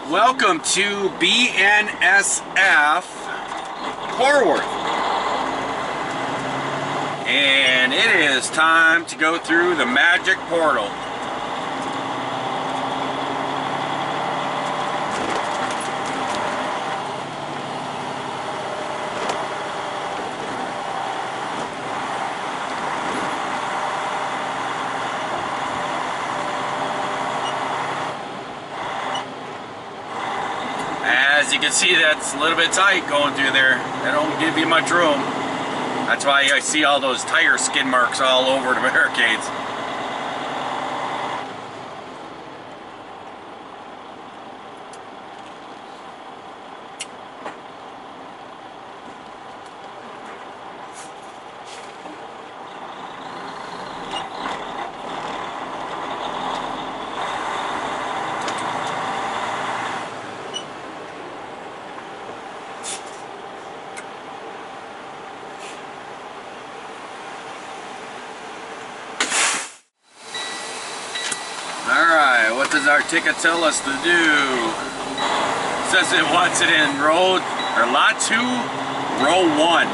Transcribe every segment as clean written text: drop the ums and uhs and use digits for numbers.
Welcome to BNSF Corwith. And it is time to go through the magic portal. As you can see, that's a little bit tight going through there. They don't give you much room. That's why I see all those tire skid marks all over the barricades. Alright, what does our ticket tell us to do? It says it wants it in lot 2, row 1.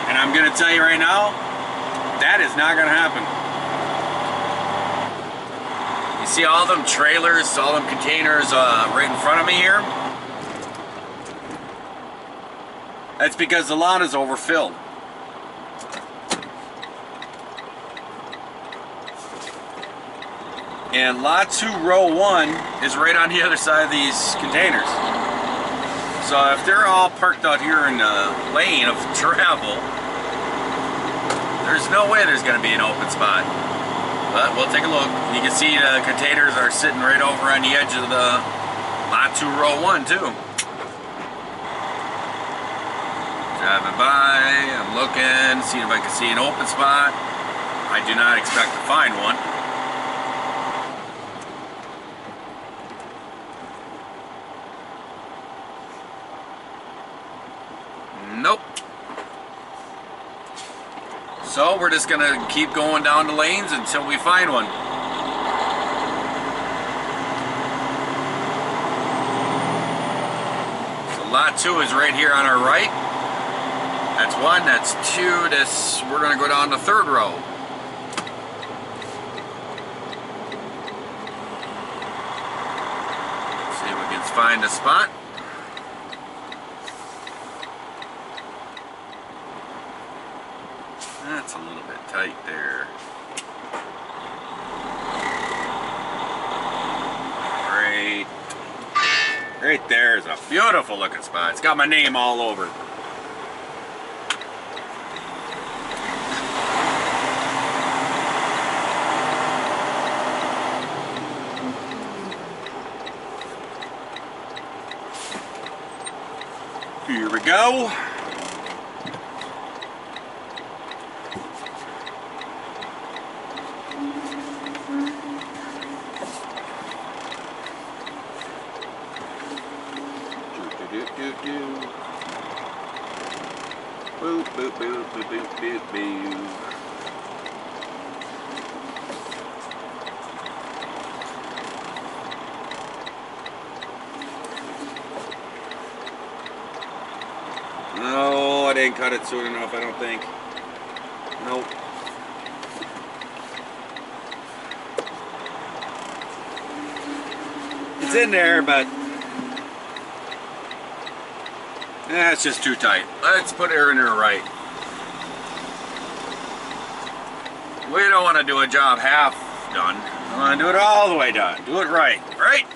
And I'm going to tell you right now, that is not going to happen. You see all them trailers, all them containers right in front of me here? That's because the lot is overfilled. And lot 2, row 1 is right on the other side of these containers. So if they're all parked out here in the lane of travel, there's no way there's going to be an open spot. But we'll take a look. You can see the containers are sitting right over on the edge of the lot 2, row 1 too. Driving by, I'm looking, seeing if I can see an open spot. I do not expect to find one. Nope. So we're just gonna keep going down the lanes until we find one. So lot 2 is right here on our right. That's 1, that's 2, we're gonna go down the 3rd row. See if we can find a spot. That's a little bit tight there. Right there is a beautiful looking spot. It's got my name all over it. Here we go. Boop, boop, boop, boop, boop, boop, boop. No, I didn't cut it soon enough, I don't think. Nope. It's in there, but it's just too tight. Let's put her in there right. We don't want to do a job half done. We want to do it all the way done. Do it right. Right.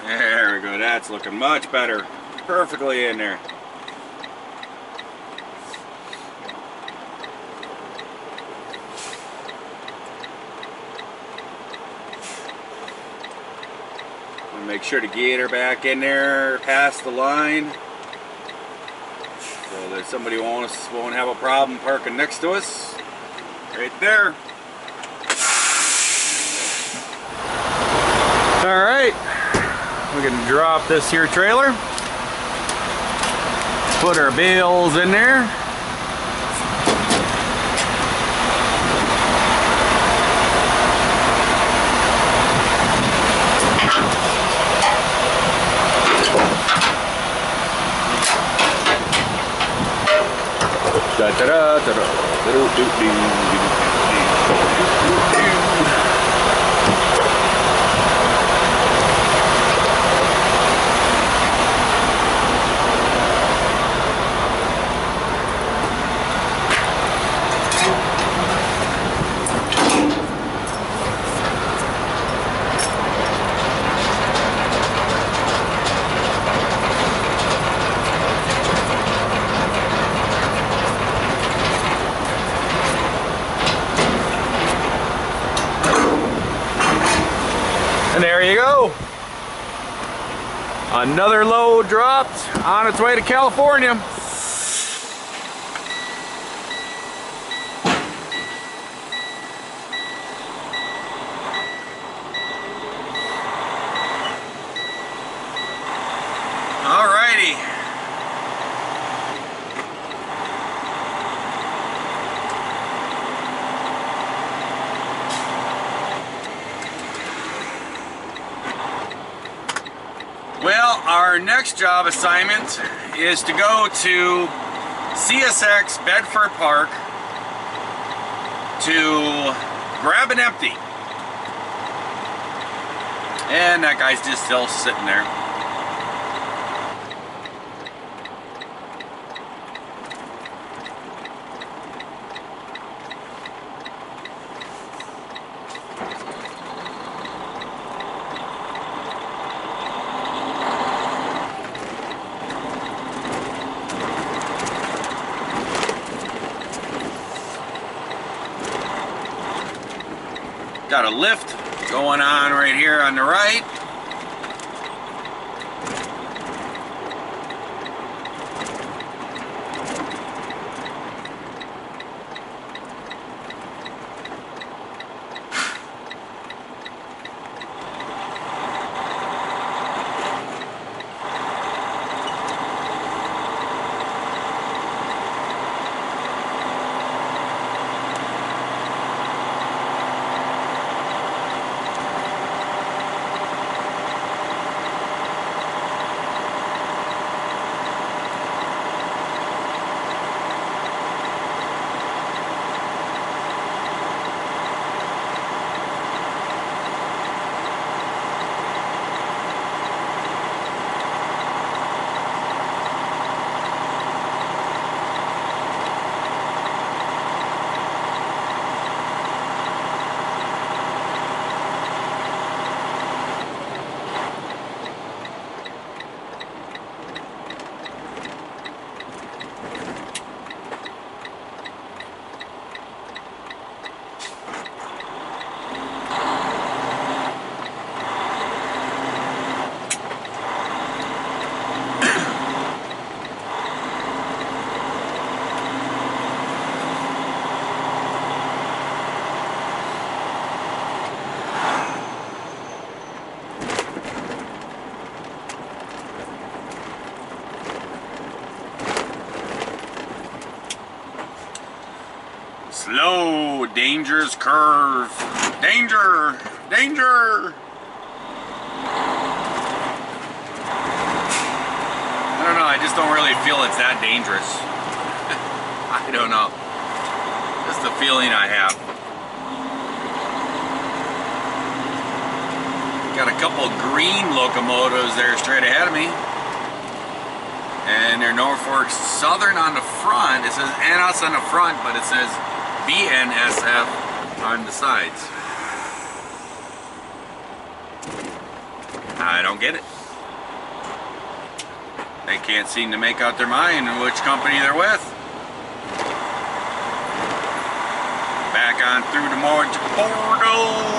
There we go. That's looking much better. Perfectly in there. Make sure to get her back in there past the line so that somebody won't have a problem parking next to us. Right there. Alright, we can drop this here trailer. Put our bales in there. And there you go. Another load dropped on its way to California. Alrighty. Well, our next job assignment is to go to CSX Bedford Park to grab an empty. And that guy's just still sitting there. Got a lift going on right here on the right. Slow, dangerous curve. Danger! Danger! I don't know, I just don't really feel it's that dangerous. I don't know. That's the feeling I have. Got a couple green locomotives there straight ahead of me. And they're Norfolk Southern on the front. It says NS on the front, but it says BNSF on the sides. I don't get it. They can't seem to make out their mind which company they're with. Back on through the Morge portal.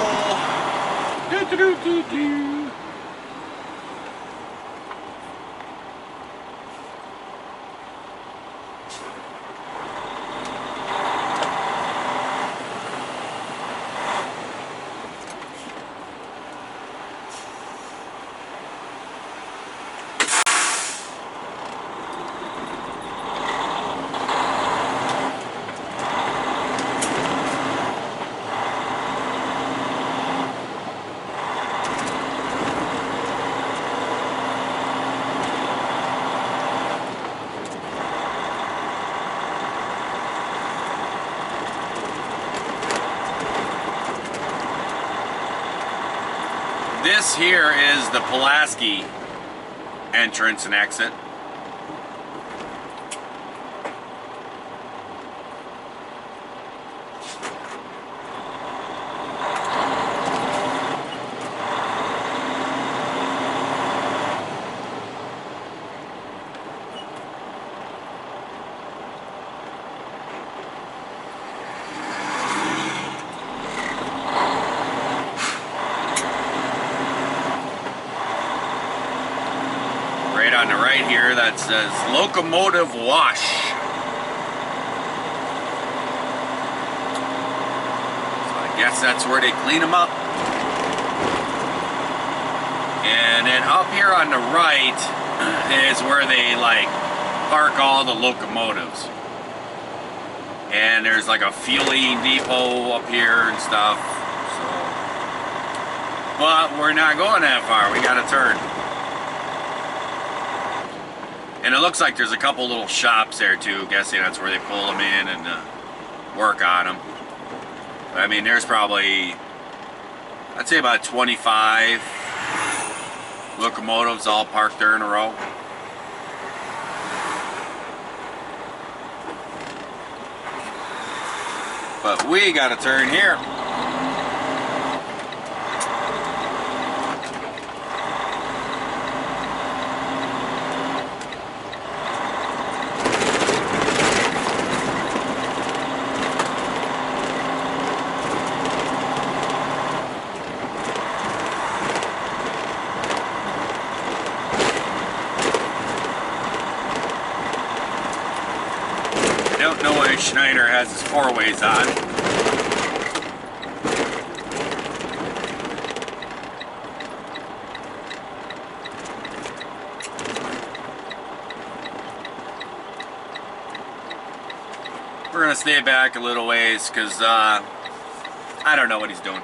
This here is the Pulaski entrance and exit. On the right here that says locomotive wash. So I guess that's where they clean them up. And then up here on the right is where they like park all the locomotives. And there's like a fueling depot up here and stuff. So, but we're not going that far. We got to turn. And it looks like there's a couple little shops there too. Guessing that's where they pull them in and work on them. But, I mean, there's probably, I'd say about 25 locomotives all parked there in a row. But we got to turn here. I don't know why Schneider has his four-ways on. We're gonna stay back a little ways because I don't know what he's doing.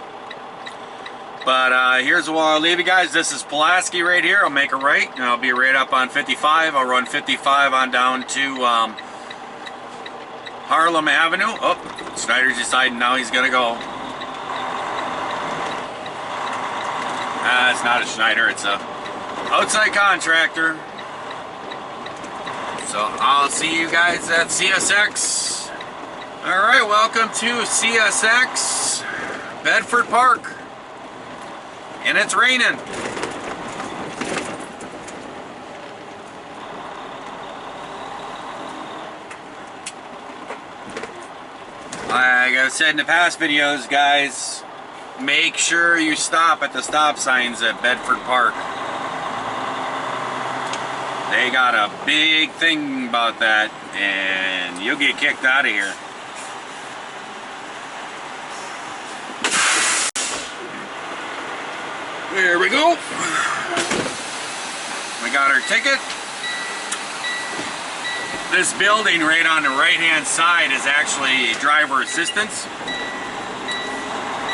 But here's where I'll leave you guys. This is Pulaski right here. I'll make a right and I'll be right up on 55. I'll run 55 on down to Harlem Avenue. Oh, Snyder's deciding now he's gonna go. It's not a Schneider, it's a outside contractor. So I'll see you guys at CSX. Alright, welcome to CSX Bedford Park. And it's raining. Like I've said in the past videos, guys, make sure you stop at the stop signs at Bedford Park. They got a big thing about that, and you'll get kicked out of here. There we go. We got our ticket. This building right on the right-hand side is actually driver assistance.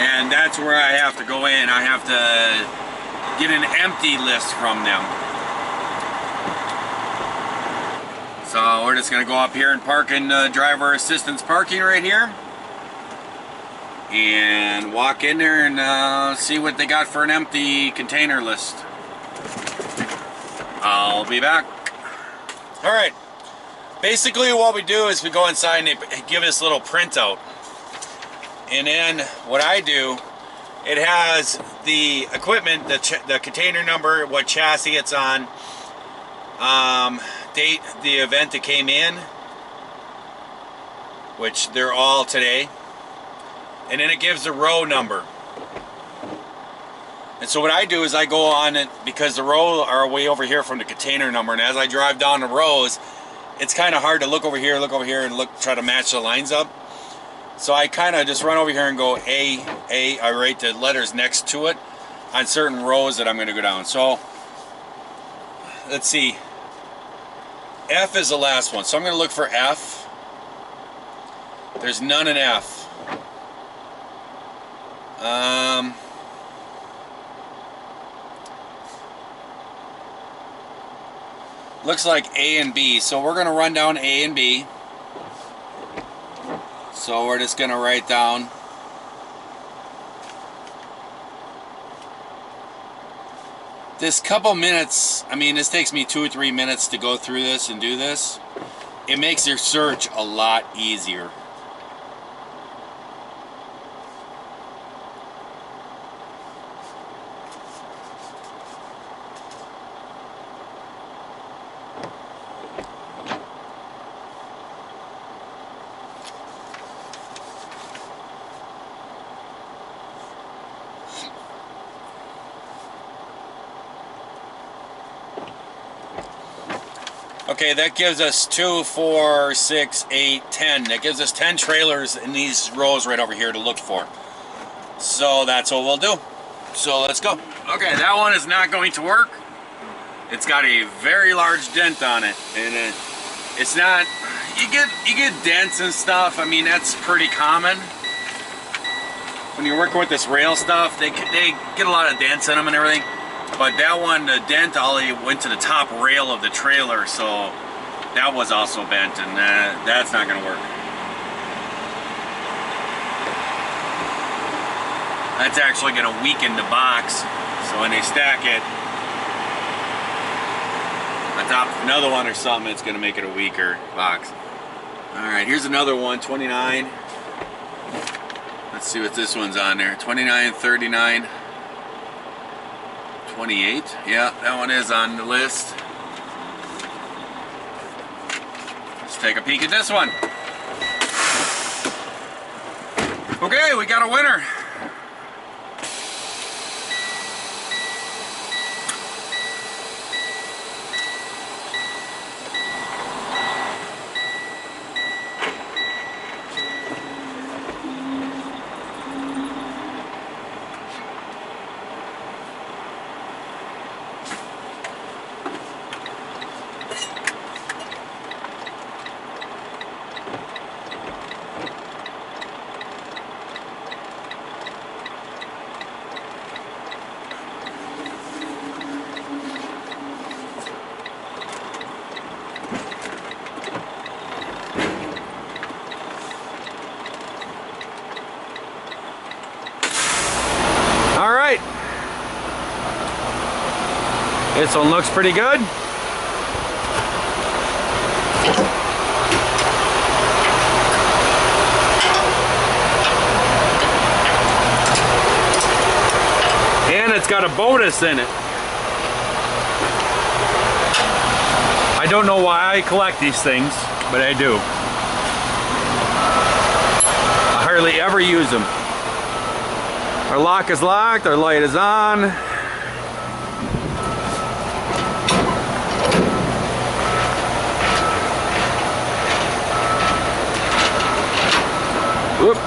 And that's where I have to go in. I have to get an empty list from them. So we're just gonna go up here and park in driver assistance parking right here. And walk in there and see what they got for an empty container list. I'll be back. All right. Basically what we do is we go inside and they give us a little printout. And then what I do, it has the equipment, the container number, what chassis it's on, date, the event that came in, which they're all today. And then it gives the row number. And so what I do is I go on it because the row are way over here from the container number. And as I drive down the rows, it's kind of hard to look over here, and try to match the lines up. So I kind of just run over here and go A. I write the letters next to it on certain rows that I'm going to go down. So let's see. F is the last one. So I'm going to look for F. There's none in F. Looks like A and B, so we're going to run down A and B. So we're just going to write down this couple minutes, I mean, this takes me 2 or 3 minutes to go through this and do this. It makes your search a lot easier. Okay, that gives us 2, 4, 6, 8, 10. That gives us 10 trailers in these rows right over here to look for. So that's what we'll do. So let's go. Okay, that one is not going to work. It's got a very large dent on it, and it's not. You get dents and stuff. I mean, that's pretty common. When you're working with this rail stuff, they get a lot of dents in them and everything. But that one, the dent only went to the top rail of the trailer, so that was also bent, and that's not going to work. That's actually going to weaken the box, so when they stack it on top of another one or something, it's going to make it a weaker box. Alright, here's another one, 29. Let's see what this one's on there. 29, 39. 28, yeah, that one is on the list. Let's take a peek at this one. Okay, we got a winner. This one looks pretty good. And it's got a bonus in it. I don't know why I collect these things, but I do. I hardly ever use them. Our lock is locked, our light is on. Whoop.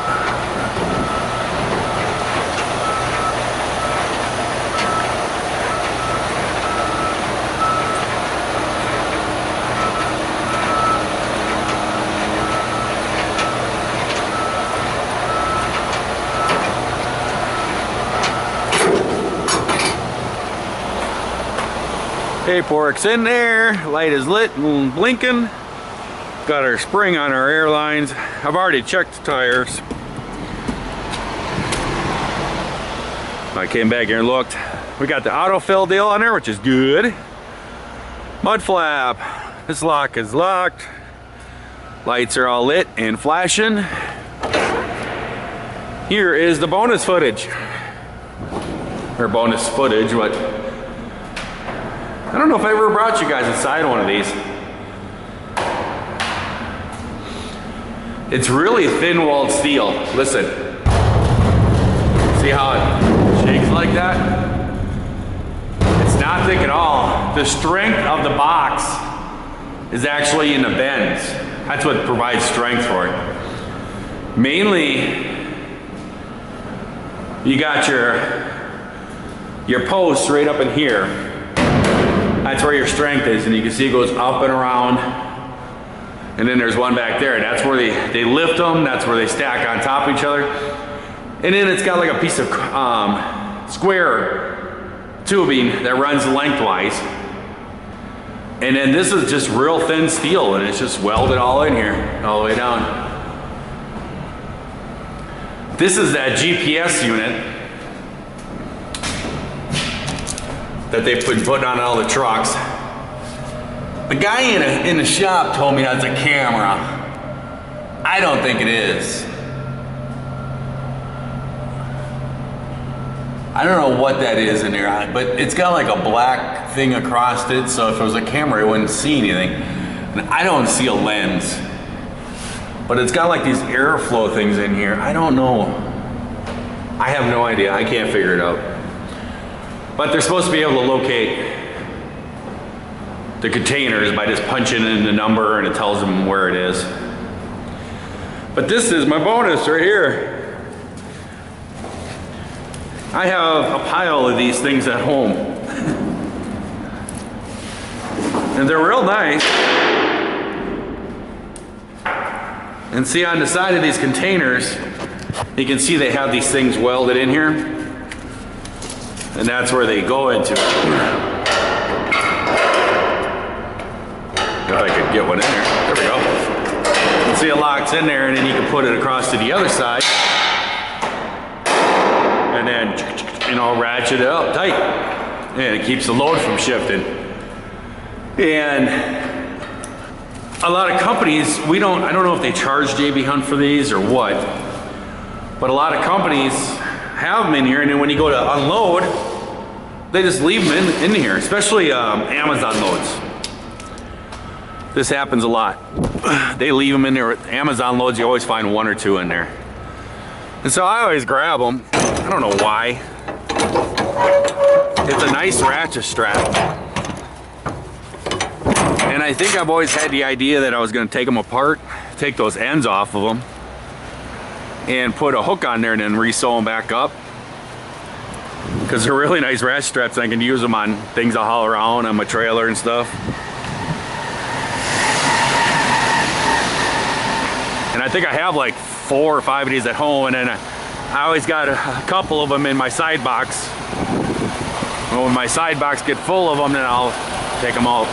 Paperwork's in there, light is lit and blinking. Got our spring on our airlines. I've already checked the tires. I came back here and looked. We got the autofill deal on there, which is good. Mud flap. This lock is locked. Lights are all lit and flashing. Here is the bonus footage. Or bonus footage, what? I don't know if I ever brought you guys inside one of these. It's really thin-walled steel. Listen. See how it shakes like that? It's not thick at all. The strength of the box is actually in the bends. That's what provides strength for it. Mainly, you got your posts right up in here. That's where your strength is, and you can see it goes up and around. And then there's one back there. That's where they lift them. That's where they stack on top of each other. And then it's got like a piece of square tubing that runs lengthwise. And then this is just real thin steel, and it's just welded all in here, all the way down. This is that GPS unit. that they've been putting on all the trucks. The guy in the shop told me that's a camera. I don't think it is. I don't know what that is in there, but it's got like a black thing across it, so if it was a camera, you wouldn't see anything. And I don't see a lens. But it's got like these airflow things in here. I don't know. I have no idea. I can't figure it out. But they're supposed to be able to locate the containers by just punching in the number and it tells them where it is. But this is my bonus right here. I have a pile of these things at home. And they're real nice. And see on the side of these containers, you can see they have these things welded in here. And that's where they go into. If I could get one in there. There we go. You can see it locks in there and then you can put it across to the other side. And then, you know, ratchet it up tight. And it keeps the load from shifting. And a lot of companies, I don't know if they charge JB Hunt for these or what, but a lot of companies have them in here, and then when you go to unload, they just leave them in here, especially Amazon loads. This happens a lot. They leave them in there. With Amazon loads, you always find one or two in there. And so I always grab them. I don't know why. It's a nice ratchet strap. And I think I've always had the idea that I was going to take them apart, take those ends off of them, and put a hook on there and then re-sew them back up. Because they're really nice ratchet straps and I can use them on things I haul around on my trailer and stuff. And I think I have like 4 or 5 of these at home, and then I always got a couple of them in my side box. And when my side box get full of them, then I'll take them out.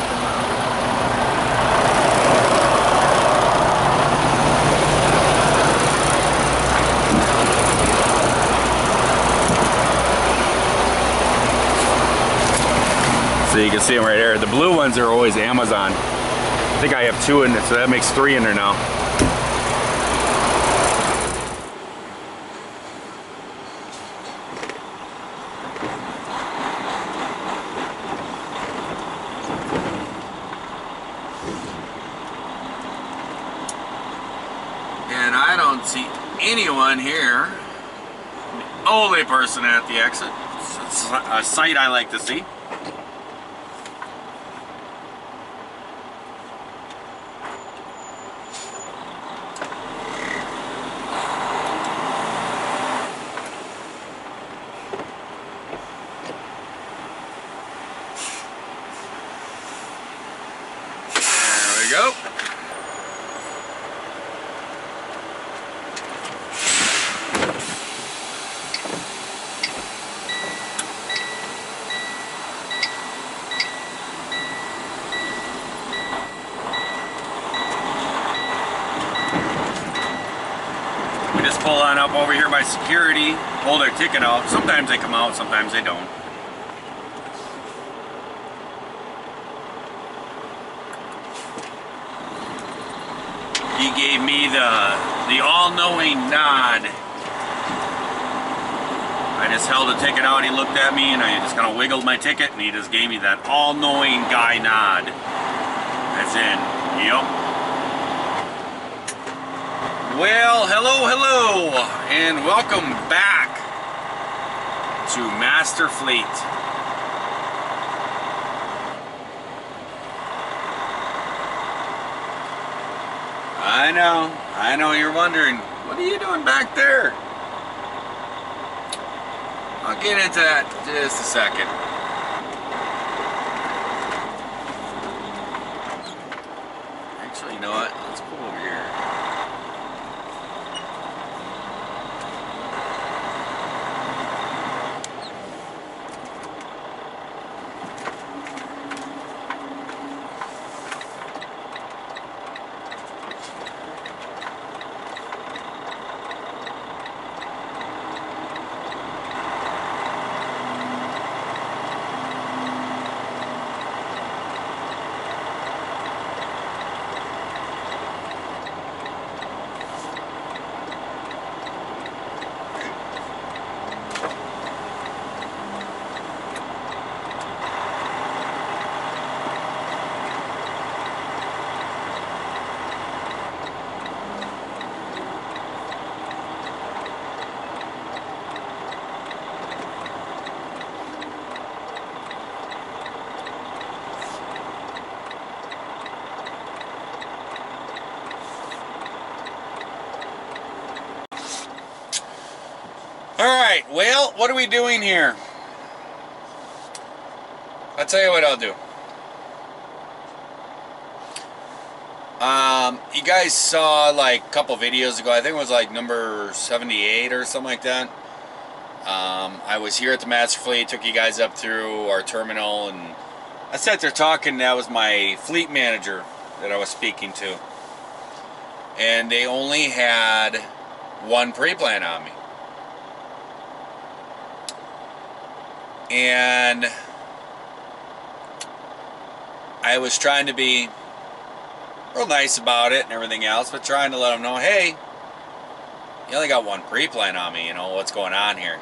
So you can see them right there. The blue ones are always Amazon. I think I have 2 in there, so that makes 3 in there now. And I don't see anyone here. Only person at the exit. It's a sight I like to see. Go. We just pull on up over here by security, pull their ticket out. Sometimes they come out, sometimes they don't. He gave me the all-knowing nod. I just held the ticket out, he looked at me, and I just kind of wiggled my ticket, and he just gave me that all-knowing guy nod. That's in, yep. Well, hello, and welcome back to Master Fleet. I know you're wondering, what are you doing back there? I'll get into that in just a second. Actually, you know what? Let's pull over here. Alright, well, what are we doing here? I'll tell you what I'll do. You guys saw like a couple videos ago, I think it was like number 78 or something like that. I was here at the Master Fleet, took you guys up through our terminal, and I sat there talking. That was my fleet manager that I was speaking to. And they only had one pre-plan on me. And I was trying to be real nice about it and everything else, but trying to let them know, hey, you only got one pre-plan on me, you know, what's going on here?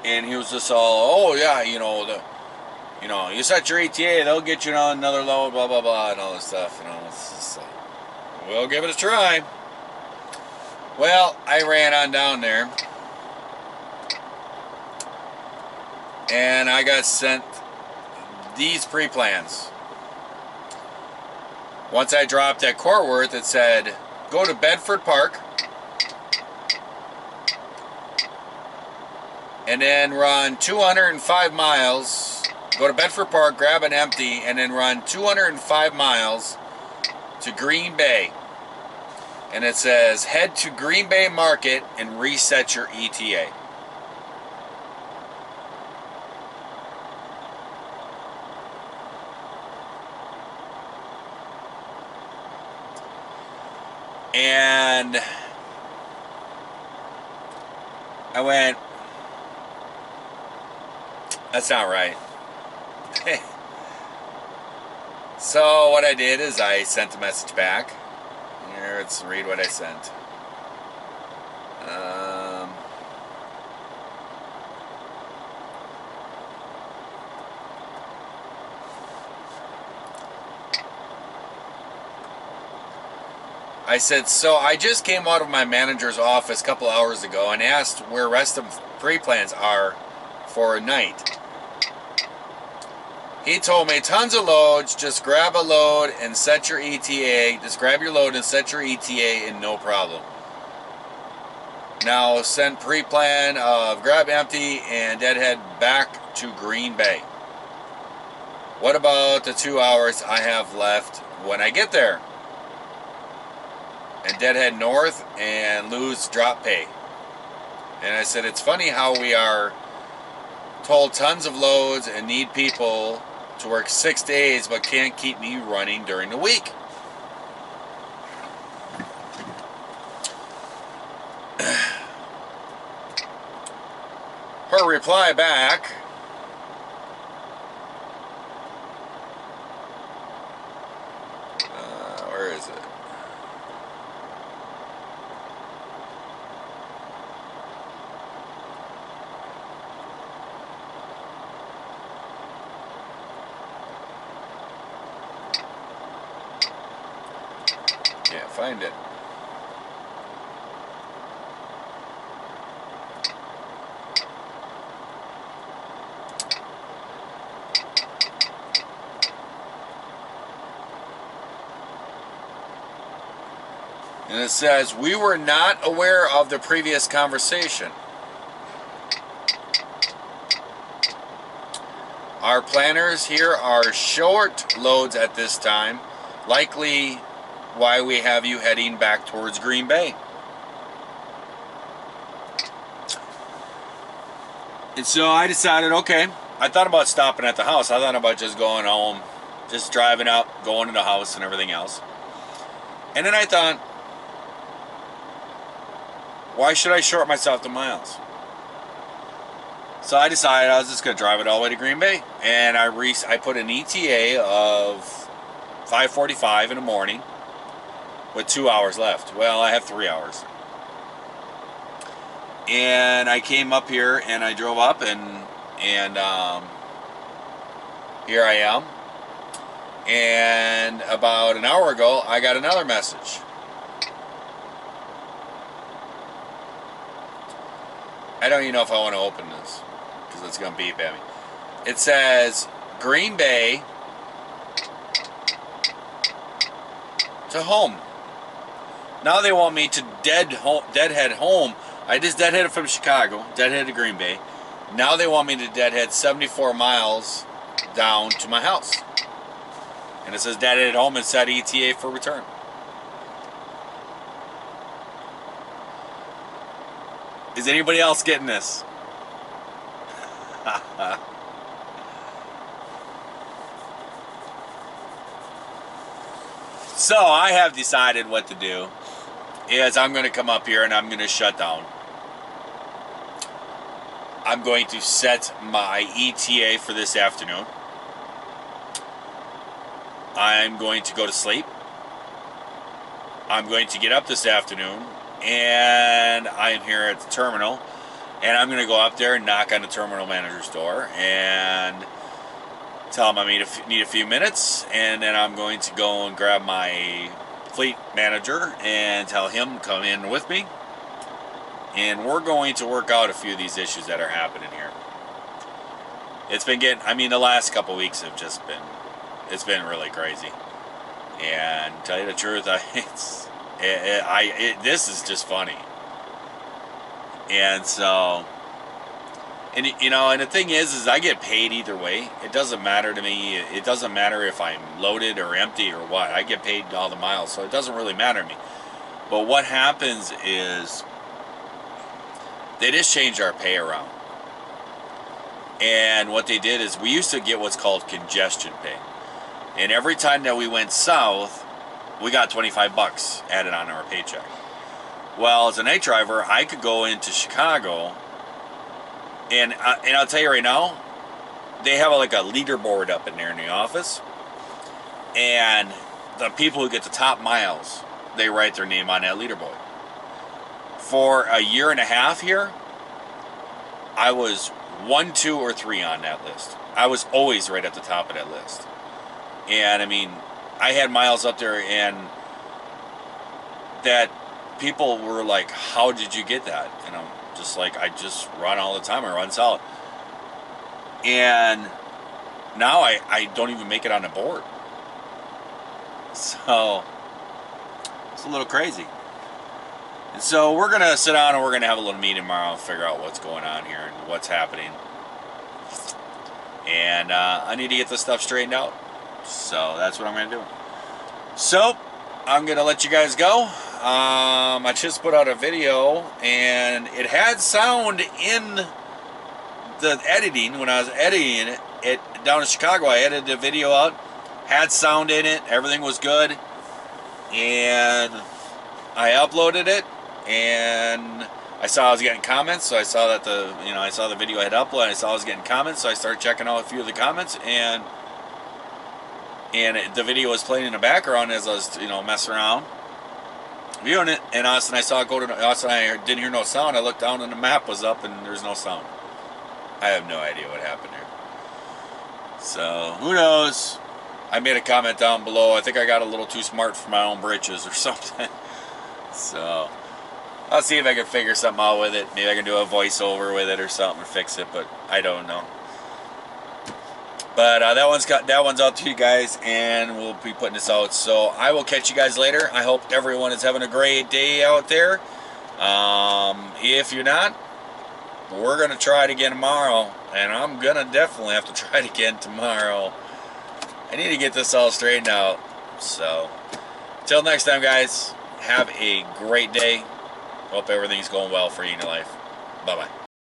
And he was just all, oh yeah, you know, you set your ETA, they'll get you on another load, blah blah blah, and all this stuff, you know. It's just like, we'll give it a try. Well, I ran on down there, and I got sent these pre-plans. Once I dropped at Corwith, it said, go to Bedford Park, and then run 205 miles, go to Bedford Park, grab an empty, and then run 205 miles to Green Bay. And it says, head to Green Bay Market and reset your ETA. And I went, that's not right. So what I did is I sent a message back. Here, let's read what I sent. I said, so I just came out of my manager's office a couple hours ago and asked where rest of pre-plans are for a night. He told me tons of loads, just grab a load and set your ETA. Just grab your load and set your ETA and no problem. Now send pre-plan of grab empty and deadhead back to Green Bay. What about the 2 hours I have left when I get there? And deadhead north and lose drop pay. And I said, it's funny how we are told tons of loads and need people to work 6 days but can't keep me running during the week. Her reply back, where is it? Can't find it. And it says, we were not aware of the previous conversation. Our planners here are short loads at this time, likely why we have you heading back towards Green Bay. And so I decided, okay, I thought about stopping at the house. I thought about just going home, just driving up, going to the house and everything else. And then I thought, why should I short myself the miles? So I decided I was just going to drive it all the way to Green Bay. And I put an ETA of 5:45 in the morning with 2 hours left. Well, I have 3 hours. And I came up here and I drove up and here I am. And about an hour ago, I got another message. I don't even know if I want to open this because it's going to beep at me. It says Green Bay to home. Now they want me to deadhead home. I just deadheaded from Chicago, deadheaded to Green Bay. Now they want me to deadhead 74 miles down to my house. And it says deadhead home and set ETA for return. Is anybody else getting this? So I have decided what to do. Is I'm going to come up here and I'm going to shut down. I'm going to set my ETA for this afternoon. I'm going to go to sleep. I'm going to get up this afternoon, and I'm here at the terminal, and I'm going to go up there and knock on the terminal manager's door and tell him I need a few minutes, and then I'm going to go and grab my fleet manager and tell him to come in with me, and we're going to work out a few of these issues that are happening here. It's been the last couple weeks have just been, it's been really crazy, and to tell you the truth, this is just funny. And so, and the thing is I get paid either way. It doesn't matter to me. It doesn't matter if I'm loaded or empty or what. I get paid all the miles, so it doesn't really matter to me. But what happens is they just changed our pay around. And what they did is we used to get what's called congestion pay. And every time that we went south, we got 25 bucks added on our paycheck. Well, as a night driver, I could go into Chicago, and I'll tell you right now, they have like a leaderboard up in there in the office, and the people who get the top miles, they write their name on that leaderboard. For a year and a half here, I was 1, 2, or 3 on that list. I was always right at the top of that list. And I had miles up there, and that people were like, how did you get that? And I'm just like, I just run all the time. I run solid. And now I don't even make it on the board. So it's a little crazy. And so we're going to sit down and we're going to have a little meeting tomorrow and figure out what's going on here and what's happening. And I need to get this stuff straightened out. So that's what I'm going to do. So I'm going to let you guys go. I just put out a video, and it had sound in the editing. When I was editing it down in Chicago, I edited the video out, had sound in it, everything was good, and I uploaded it, and I saw I was getting comments, so I saw that I saw the video I had uploaded, I saw I was getting comments, so I started checking out a few of the comments, and the video was playing in the background as I was, messing around, viewing it, and all of a sudden I saw it go to, all of a sudden I didn't hear no sound. I looked down and the map was up and there's no sound. I have no idea what happened there. So, who knows? I made a comment down below. I think I got a little too smart for my own britches or something. So, I'll see if I can figure something out with it. Maybe I can do a voiceover with it or something to fix it, but I don't know. But that one's out to you guys, and we'll be putting this out. So I will catch you guys later. I hope everyone is having a great day out there. If you're not, we're going to try it again tomorrow. And I'm going to definitely have to try it again tomorrow. I need to get this all straightened out. So, until next time, guys, have a great day. Hope everything's going well for you in your life. Bye-bye.